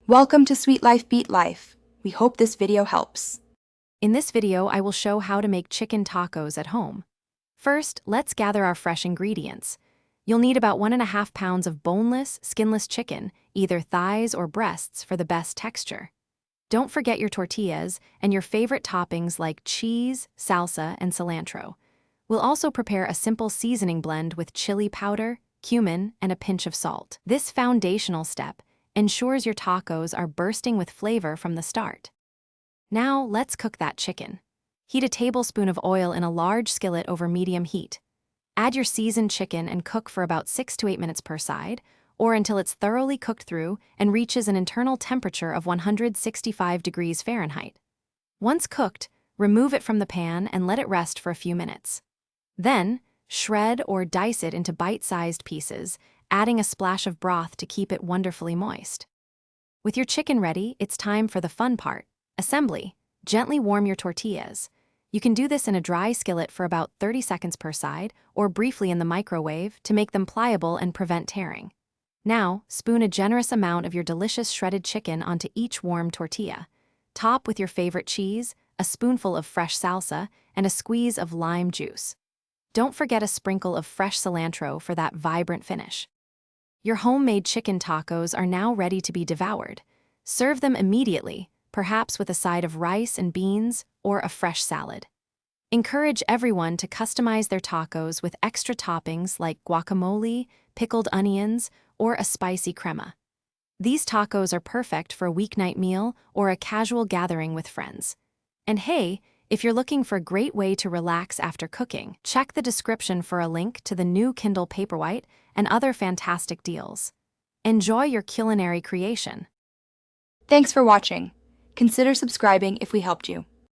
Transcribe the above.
Welcome to Sweet Life Beat Life. We hope this video helps. In this video, I will show how to make chicken tacos at home. First, let's gather our fresh ingredients. You'll need about 1.5 pounds of boneless, skinless chicken, either thighs or breasts for the best texture. Don't forget your tortillas and your favorite toppings like cheese, salsa, and cilantro. We'll also prepare a simple seasoning blend with chili powder, cumin, and a pinch of salt. This foundational step ensures your tacos are bursting with flavor from the start. Now, let's cook that chicken. Heat a tablespoon of oil in a large skillet over medium heat. Add your seasoned chicken and cook for about 6 to 8 minutes per side, or until it's thoroughly cooked through and reaches an internal temperature of 165 degrees Fahrenheit. Once cooked, remove it from the pan and let it rest for a few minutes. Then, shred or dice it into bite-sized pieces, adding a splash of broth to keep it wonderfully moist. With your chicken ready, it's time for the fun part, assembly. Gently warm your tortillas. You can do this in a dry skillet for about 30 seconds per side, or briefly in the microwave to make them pliable and prevent tearing. Now, spoon a generous amount of your delicious shredded chicken onto each warm tortilla. Top with your favorite cheese, a spoonful of fresh salsa, and a squeeze of lime juice. Don't forget a sprinkle of fresh cilantro for that vibrant finish. Your homemade chicken tacos are now ready to be devoured. Serve them immediately, perhaps with a side of rice and beans or a fresh salad. Encourage everyone to customize their tacos with extra toppings like guacamole, pickled onions, or a spicy crema. These tacos are perfect for a weeknight meal or a casual gathering with friends. And hey, if you're looking for a great way to relax after cooking, check the description for a link to the new Kindle Paperwhite and other fantastic deals. Enjoy your culinary creation. Thanks for watching. Consider subscribing if we helped you.